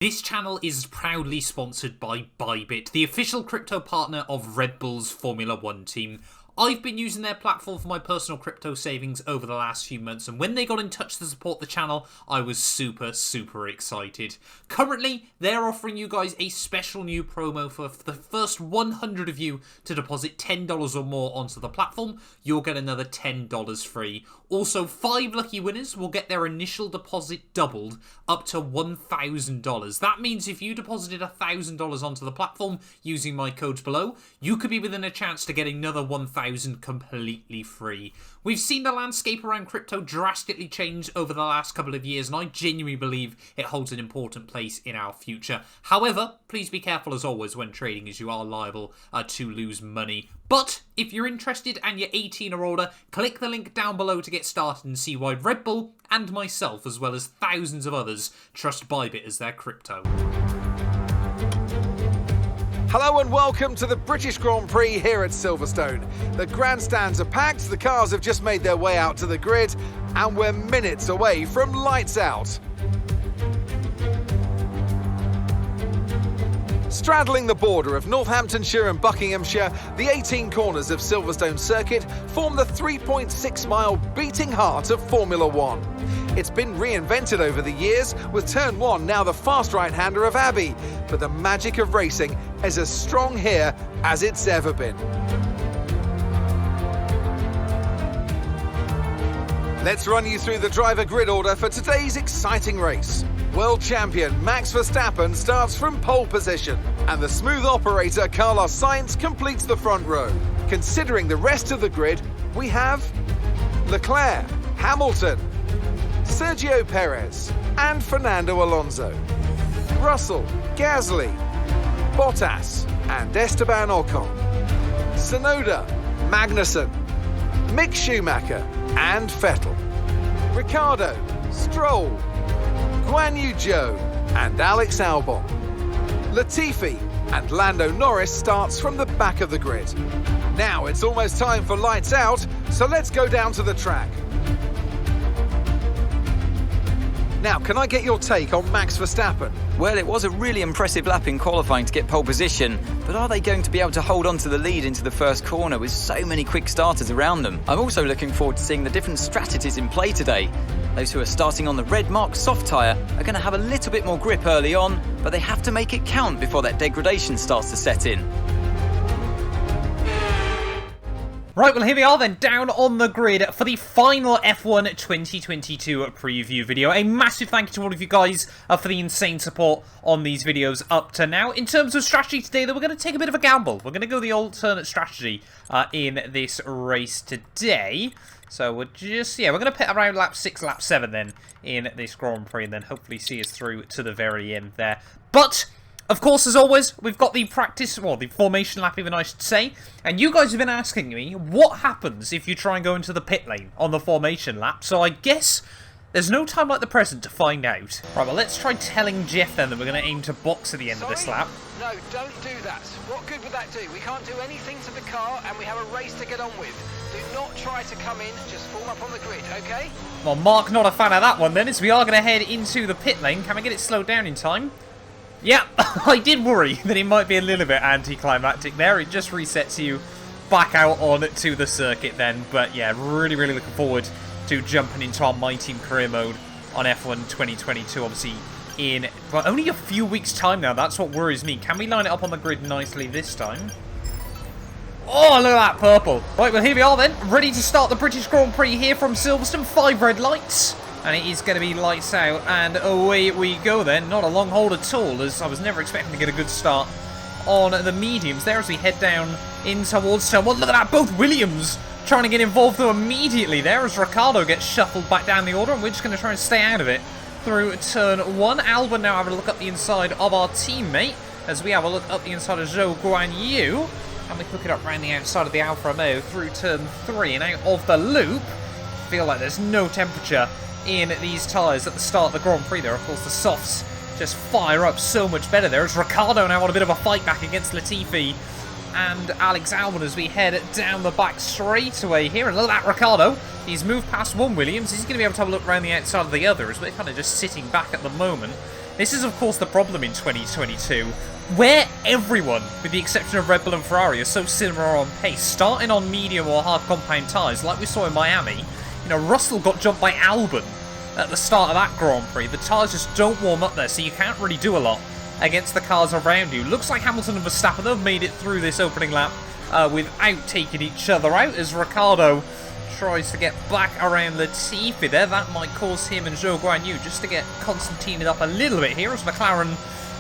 This channel is proudly sponsored by Bybit, the official crypto partner of Red Bull's Formula 1 team. I've been using their platform for my personal crypto savings over the last few months, and when they got in touch to support the channel, I was super excited. Currently, they're offering you guys a special new promo for the first 100 of you to deposit $10 or more onto the platform. You'll get another $10 free. Also, 5 lucky winners will get their initial deposit doubled up to $1,000. That means if you deposited $1,000 onto the platform using my codes below, you could be within a chance to get another $1,000 completely free. We've seen the landscape around crypto drastically change over the last couple of years, and I genuinely believe it holds an important place in our future. However, please be careful as always when trading, as you are liable to lose money. But if you're interested and you're 18 or older, click the link down below to get started and see why Red Bull and myself, as well as thousands of others, trust Bybit as their crypto. Hello and welcome to the British Grand Prix here at Silverstone. The grandstands are packed, the cars have just made their way out to the grid, and we're minutes away from lights out. Straddling the border of Northamptonshire and Buckinghamshire, the 18 corners of Silverstone Circuit form the 3.6-mile beating heart of Formula 1. It's been reinvented over the years, with Turn 1 now the fast right-hander of Abbey, but the magic of racing is as strong here as it's ever been. Let's run you through the driver grid order for today's exciting race. World champion Max Verstappen starts from pole position, and the smooth operator Carlos Sainz completes the front row. Considering the rest of the grid, we have Leclerc, Hamilton, Sergio Perez and Fernando Alonso, Russell, Gasly, Bottas and Esteban Ocon, Tsunoda, Magnussen, Mick Schumacher and Vettel, Ricciardo, Stroll, Guan Yu Zhou and Alex Albon. Latifi and Lando Norris starts from the back of the grid. Now it's almost time for lights out, so let's go down to the track. Now, can I get your take on Max Verstappen? Well, it was a really impressive lap in qualifying to get pole position, but are they going to be able to hold on to the lead into the first corner with so many quick starters around them? I'm also looking forward to seeing the different strategies in play today. Those who are starting on the red mark soft tyre are going to have a little bit more grip early on, but they have to make it count before that degradation starts to set in. Right, well here we are then, down on the grid for the final F1 2022 preview video. A massive thank you to all of you guys for the insane support on these videos up to now. In terms of strategy today, though, we're going to take a bit of a gamble. We're going to go the alternate strategy in this race today. So we're we're going to pit around lap 6, lap 7 then in this Grand Prix, and then hopefully see us through to the very end there. But of course, as always, we've got the the formation lap even I should say, and you guys have been asking me what happens if you try and go into the pit lane on the formation lap, so I guess there's no time like the present to find out. Right, well let's try telling Jeff then that we're going to aim to box at the end of this lap. No, don't do that. What good would that do? We can't do anything to the car and we have a race to get on with. Do not try to come in, just form up on the grid, okay? Well, Mark, not a fan of that one then, as we are going to head into the pit lane. Can we get it slowed down in time? Yeah, I did worry that it might be a little bit anticlimactic there. It just resets you back out onto the circuit then. But yeah, really looking forward to jumping into our My Team Career mode on F1 2022, obviously in only a few weeks' time now. That's what worries me. Can we line it up on the grid nicely this time? Oh, look at that purple. Right, well here we are then, ready to start the British Grand Prix here from Silverstone. 5 red lights. And it is going to be lights out, and away we go then. Not a long hold at all, as I was never expecting to get a good start on the mediums there as we head down in towards turn 1. Look at that, both Williams trying to get involved though immediately there as Ricciardo gets shuffled back down the order, and we're just going to try and stay out of it through turn 1. Albon now having a look up the inside of our teammate as we have a look up the inside of Zhou Guan Yu, and we hook it up around the outside of the Alfa Romeo through turn 3 and out of the loop. Feel like there's no temperature in these tyres at the start of the Grand Prix there. Of course, the softs just fire up so much better there as Ricciardo now on a bit of a fight back against Latifi and Alex Albon as we head down the back straightaway here. And look at that, Ricciardo. He's moved past one Williams. He's going to be able to have a look around the outside of the other as we're kind of just sitting back at the moment. This is, of course, the problem in 2022, where everyone, with the exception of Red Bull and Ferrari, are so similar on pace, starting on medium or hard compound tyres, like we saw in Miami. You know, Russell got jumped by Albon at the start of that Grand Prix. The tyres just don't warm up there, so you can't really do a lot against the cars around you. Looks like Hamilton and Verstappen have made it through this opening lap without taking each other out, as Ricciardo tries to get back around Latifi there. That might cause him and Zhou Guanyu just to get Constantine up a little bit here, as McLaren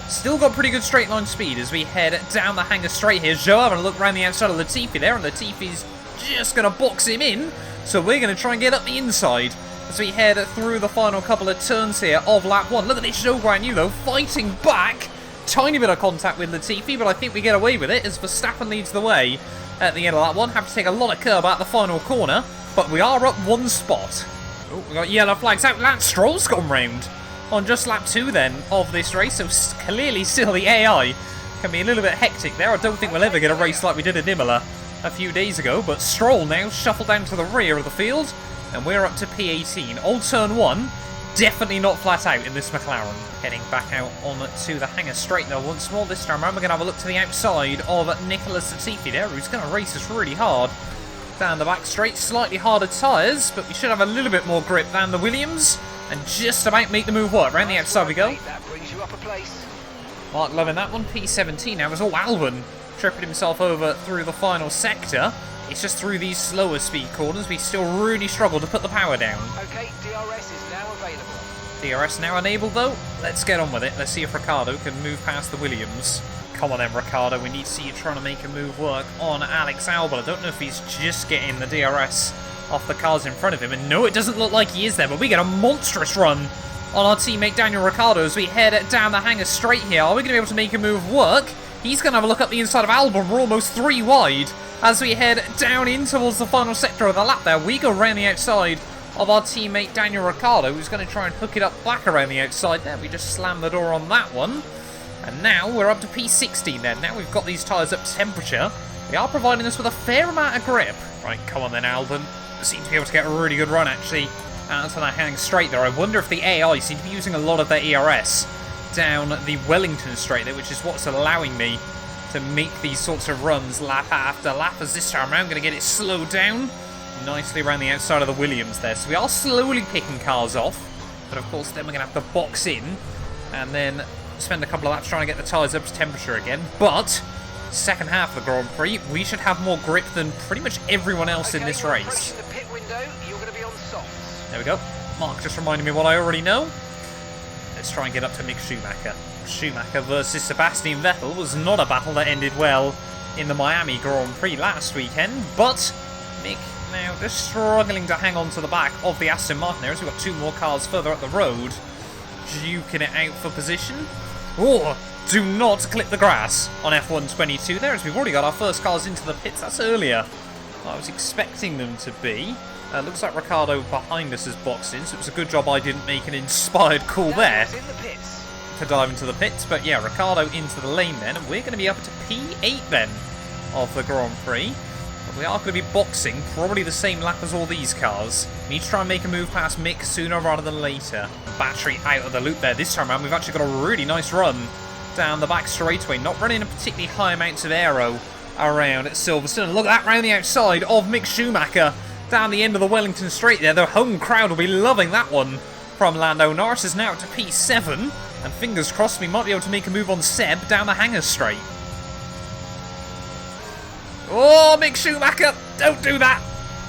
still got pretty good straight line speed as we head down the hangar straight here. Zhou having a look around the outside of Latifi there, and Latifi's just going to box him in. So we're going to try and get up the inside as we head through the final couple of turns here of lap 1. Look at this Zhou Guanyu though, fighting back. Tiny bit of contact with Latifi, but I think we get away with it as Verstappen leads the way at the end of lap 1. Have to take a lot of curb out the final corner, but we are up 1 spot. Oh, we got yellow flags out. Lance Stroll's gone round on just lap 2 then of this race, so clearly still the AI can be a little bit hectic there. I don't think we'll ever get a race like we did at Imola a few days ago, but Stroll now shuffled down to the rear of the field, and we're up to P18. Old turn 1, definitely not flat out in this McLaren. Heading back out onto the hangar straight though once more. This time around we're going to have a look to the outside of Nicholas Latifi there, who's going to race us really hard down the back straight. Slightly harder tyres, but we should have a little bit more grip than the Williams, and just about make the move work. Around the outside we go. That brings you up a place. Mark loving that one. P17 now as Albon tripping himself over through the final sector. It's just through these slower speed corners we still really struggle to put the power down. Okay, DRS is now available. DRS now enabled though. Let's get on with it. Let's see if Ricciardo can move past the Williams. Come on then, Ricciardo. We need to see you trying to make a move work on Alex Albon. I don't know if he's just getting the DRS off the cars in front of him. And no, it doesn't look like he is there, but we get a monstrous run on our teammate Daniel Ricciardo as we head down the hangar straight here. Are we going to be able to make a move work? He's going to have a look up the inside of Albon. We're almost 3 wide as we head down in towards the final sector of the lap there. We go around the outside of our teammate Daniel Ricciardo, who's going to try and hook it up back around the outside there. We just slammed the door on that one. And now we're up to P16 then. Now we've got these tyres up to temperature. They are providing us with a fair amount of grip. Right, come on then, Albon. Seem to be able to get a really good run, actually, out to that hang straight there. I wonder if the AI seem to be using a lot of their ERS down the Wellington straight there, which is what's allowing me to make these sorts of runs lap after lap, as this time around I'm going to get it slowed down nicely around the outside of the Williams there. So we are slowly picking cars off, but of course then we're going to have to box in and then spend a couple of laps trying to get the tyres up to temperature again. But second half of the Grand Prix, we should have more grip than pretty much everyone else in this race. The pit window, you're going to be on softs. There we go. Mark just reminded me what I already know. Let's try and get up to Mick Schumacher. Schumacher versus Sebastian Vettel was not a battle that ended well in the Miami Grand Prix last weekend, but Mick now just struggling to hang on to the back of the Aston Martin there as we've got 2 more cars further up the road, duking it out for position. Oh, do not clip the grass on F1 22 there, as we've already got our first cars into the pits. That's earlier than I was expecting them to be. Looks like Ricciardo behind us has boxed in, so it was a good job I didn't make an inspired call there to dive into the pits. But yeah, Ricciardo into the lane then, and we're going to be up to P8 then of the Grand Prix. But we are going to be boxing probably the same lap as all these cars. We need to try and make a move past Mick sooner rather than later. Battery out of the loop there. This time around we've actually got a really nice run down the back straightaway, not running a particularly high amounts of aero around at Silverstone. And look at that round the outside of Mick Schumacher down the end of the Wellington straight there. The home crowd will be loving that one from Lando Norris. Is now up to P7, and fingers crossed we might be able to make a move on Seb down the hangar straight. Oh, Mick Schumacher, don't do that.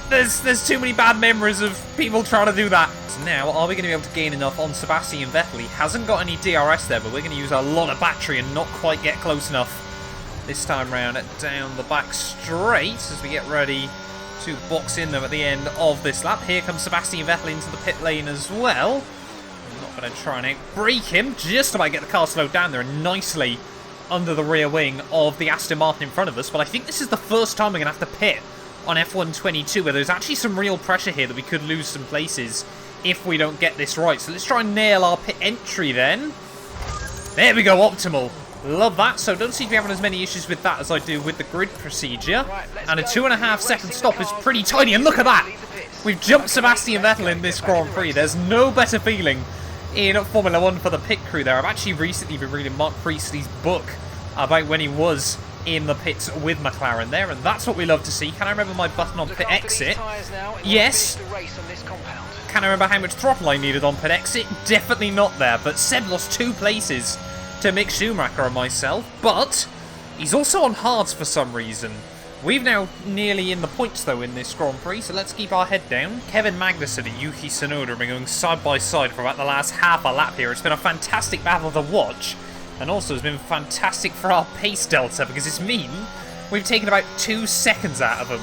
There's too many bad memories of people trying to do that. So now, are we going to be able to gain enough on Sebastian Vettel? He hasn't got any DRS there, but we're going to use a lot of battery and not quite get close enough this time round down the back straight as we get ready to box in them at the end of this lap. Here comes Sebastian Vettel into the pit lane as well. I'm not going to try and outbrake him, just about get the car slowed down there and nicely under the rear wing of the Aston Martin in front of us. But I think this is the first time we're going to have to pit on F1 22, where there's actually some real pressure here that we could lose some places if we don't get this right. So let's try and nail our pit entry then. There we go, optimal. Love that. So don't seem to be having as many issues with that as I do with the grid procedure. And a 2.5 second stop is pretty tiny. And look at that. We've jumped Sebastian Vettel in this Grand Prix. There's no better feeling in Formula 1 for the pit crew there. I've actually recently been reading Mark Priestley's book about when he was in the pits with McLaren there, and that's what we love to see. Can I remember my button on pit exit? Yes. Can I remember how much throttle I needed on pit exit? Definitely not there, but Seb lost 2 places to Mick Schumacher and myself, but he's also on hards for some reason. We've now nearly in the points, though, in this Grand Prix, so let's keep our head down. Kevin Magnussen and Yuki Tsunoda have been going side by side for about the last half a lap here. It's been a fantastic battle to watch, and also it's been fantastic for our pace delta, because it's mean we've taken about 2 seconds out of them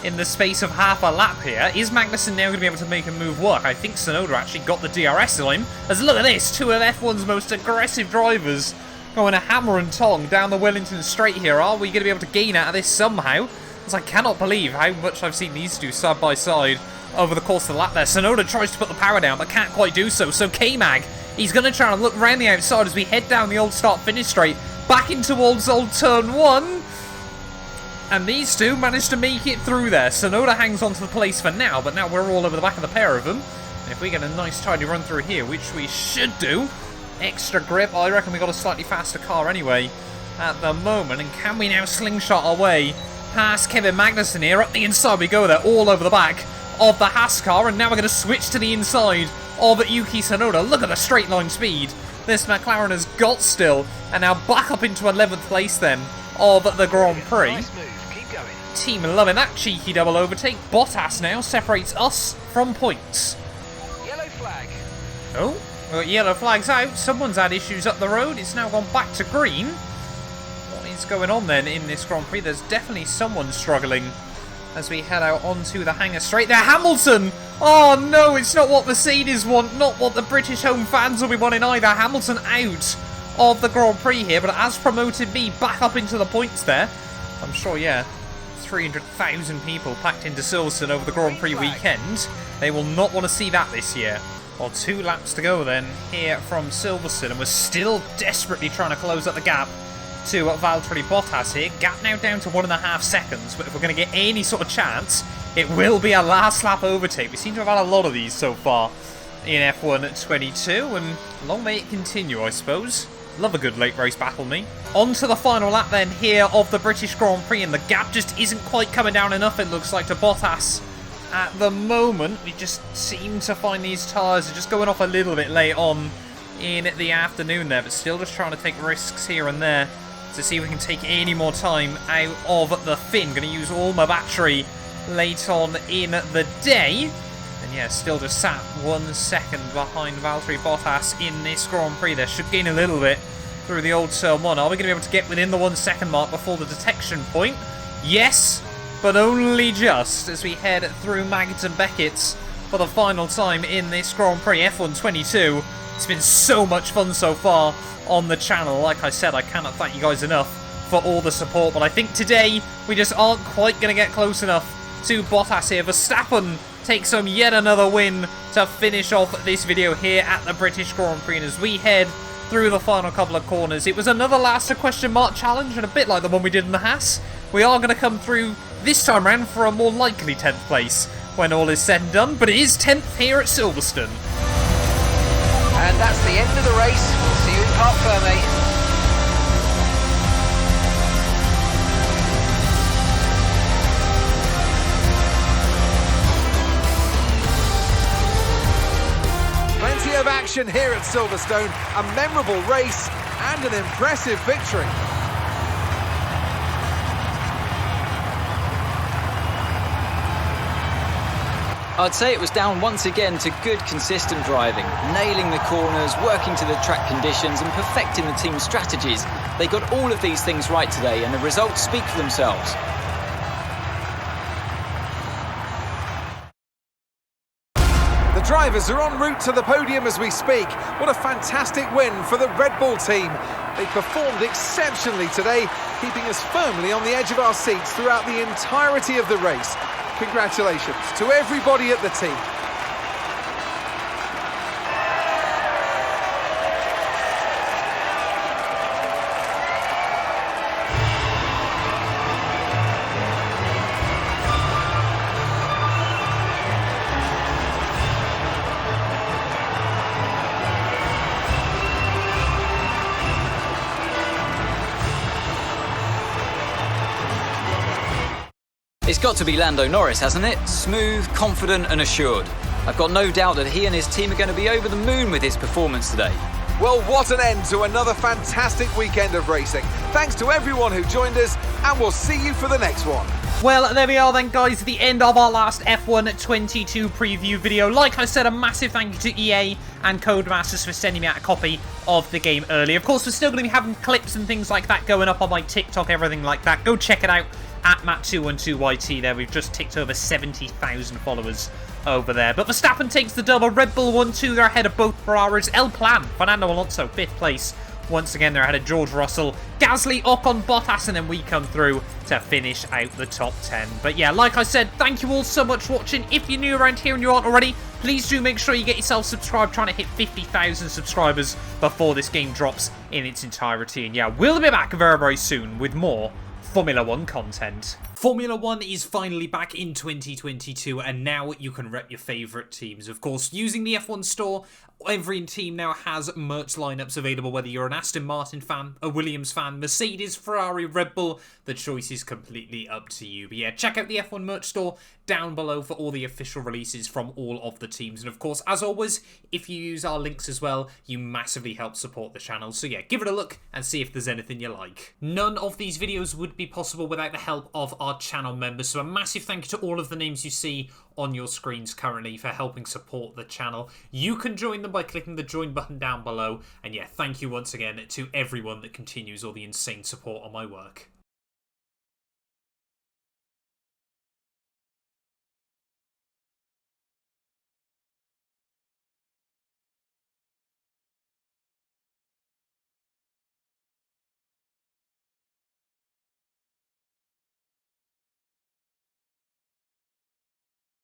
in the space of half a lap here. Is Magnussen now going to be able to make a move work? I think Tsunoda actually got the DRS on him, as look at this, 2 of F1's most aggressive drivers going a hammer and tong down the Wellington Straight here. Are we going to be able to gain out of this somehow? As I cannot believe how much I've seen these two side by side over the course of the lap there. Tsunoda tries to put the power down, but can't quite do so. So K-Mag, he's going to try and look around the outside as we head down the old start-finish straight, back in towards old turn 1. And these two managed to make it through there. Tsunoda hangs on to the place for now, but now we're all over the back of the pair of them. And if we get a nice tidy run through here, which we should do, extra grip. I reckon we got a slightly faster car anyway at the moment. And can we now slingshot our way past Kevin Magnussen here? Up the inside we go there, all over the back of the Haas car. And now we're going to switch to the inside of Yuki Tsunoda. Look at the straight line speed this McLaren has got still. And now back up into 11th place then of the Grand Prix. Nice move. Keep going. Team loving that cheeky double overtake. Bottas now separates us from points. Yellow flag. Oh, we got yellow flags out. Someone's had issues up the road. It's now gone back to green. What is going on then in this Grand Prix? There's definitely someone struggling as we head out onto the hangar straight there. Hamilton! Oh no, it's not what Mercedes want. Not what the British home fans will be wanting either. Hamilton out of the Grand Prix here, but it has promoted me back up into the points there. I'm sure, yeah, 300,000 people packed into Silverstone over the Grand Prix weekend. They will not want to see that this year. Well, 2 laps to go then here from Silverstone, and we're still desperately trying to close up the gap to Valtteri Bottas here. Gap now down to 1.5 seconds, but if we're going to get any sort of chance, it will be a last lap overtake. We seem to have had a lot of these so far in F1 22, and long may it continue, I suppose. Love a good late race battle, me. On to the final lap then here of the British Grand Prix, and the gap just isn't quite coming down enough, it looks like, to Bottas. At the moment, we just seem to find these tyres are just going off a little bit late on in the afternoon there, but still just trying to take risks here and there to see if we can take any more time out of the fin. Going to use all my battery late on in the day. And yeah, still just sat 1 second behind Valtteri Bottas in this Grand Prix there. Should gain a little bit through the old turn 1. Are we going to be able to get within the 1 second mark before the detection point? Yes, but only just as we head through Maggotts and Beckett's for the final time in this Grand Prix F1 22. It's been so much fun so far on the channel. Like I said, I cannot thank you guys enough for all the support, but I think today we just aren't quite going to get close enough to Bottas here. Verstappen takes home yet another win to finish off this video here at the British Grand Prix. And as we head through the final couple of corners, it was another last question mark challenge, and a bit like the one we did in the Haas. We are going to come through this time around for a more likely 10th place when all is said and done, but it is 10th here at Silverstone. And that's the end of the race. We'll see you in Parc Fermé. Plenty of action here at Silverstone, a memorable race and an impressive victory. I'd say it was down once again to good, consistent driving, nailing the corners, working to the track conditions and perfecting the team's strategies. They got all of these things right today, and the results speak for themselves. The drivers are en route to the podium as we speak. What a fantastic win for the Red Bull team. They performed exceptionally today, keeping us firmly on the edge of our seats throughout the entirety of the race. Congratulations to everybody at the team. It's got to be Lando Norris, hasn't it? Smooth, confident and assured. I've got no doubt that he and his team are going to be over the moon with his performance today. Well, what an end to another fantastic weekend of racing. Thanks to everyone who joined us, and we'll see you for the next one. Well, there we are then, guys, the end of our last F1 22 preview video. Like I said, a massive thank you to EA and Codemasters for sending me out a copy of the game early. Of course, we're still going to be having clips and things like that going up on my TikTok, everything like that. Go check it out at Matt212YT there. We've just ticked over 70,000 followers over there. But Verstappen takes the double. Red Bull 1-2, they're ahead of both Ferraris. El Plan, Fernando Alonso, 5th place. Once again, they're ahead of George Russell, Gasly, Ocon, Bottas, and then we come through to finish out the top 10. But yeah, like I said, thank you all so much for watching. If you're new around here and you aren't already, please do make sure you get yourself subscribed, trying to hit 50,000 subscribers before this game drops in its entirety. And yeah, we'll be back very, very soon with more Formula 1 content. Formula 1 is finally back in 2022, and now you can rep your favourite teams. Of course, using the F1 store, every team now has merch lineups available, whether you're an Aston Martin fan, a Williams fan, Mercedes, Ferrari, Red Bull. The choice is completely up to you. But yeah, check out the F1 merch store down below for all the official releases from all of the teams. And of course, as always, if you use our links as well, you massively help support the channel. So yeah, give it a look and see if there's anything you like. None of these videos would be possible without the help of our channel members. So a massive thank you to all of the names you see on your screens currently for helping support the channel. You can join them by clicking the join button down below. And yeah, thank you once again to everyone that continues all the insane support on my work.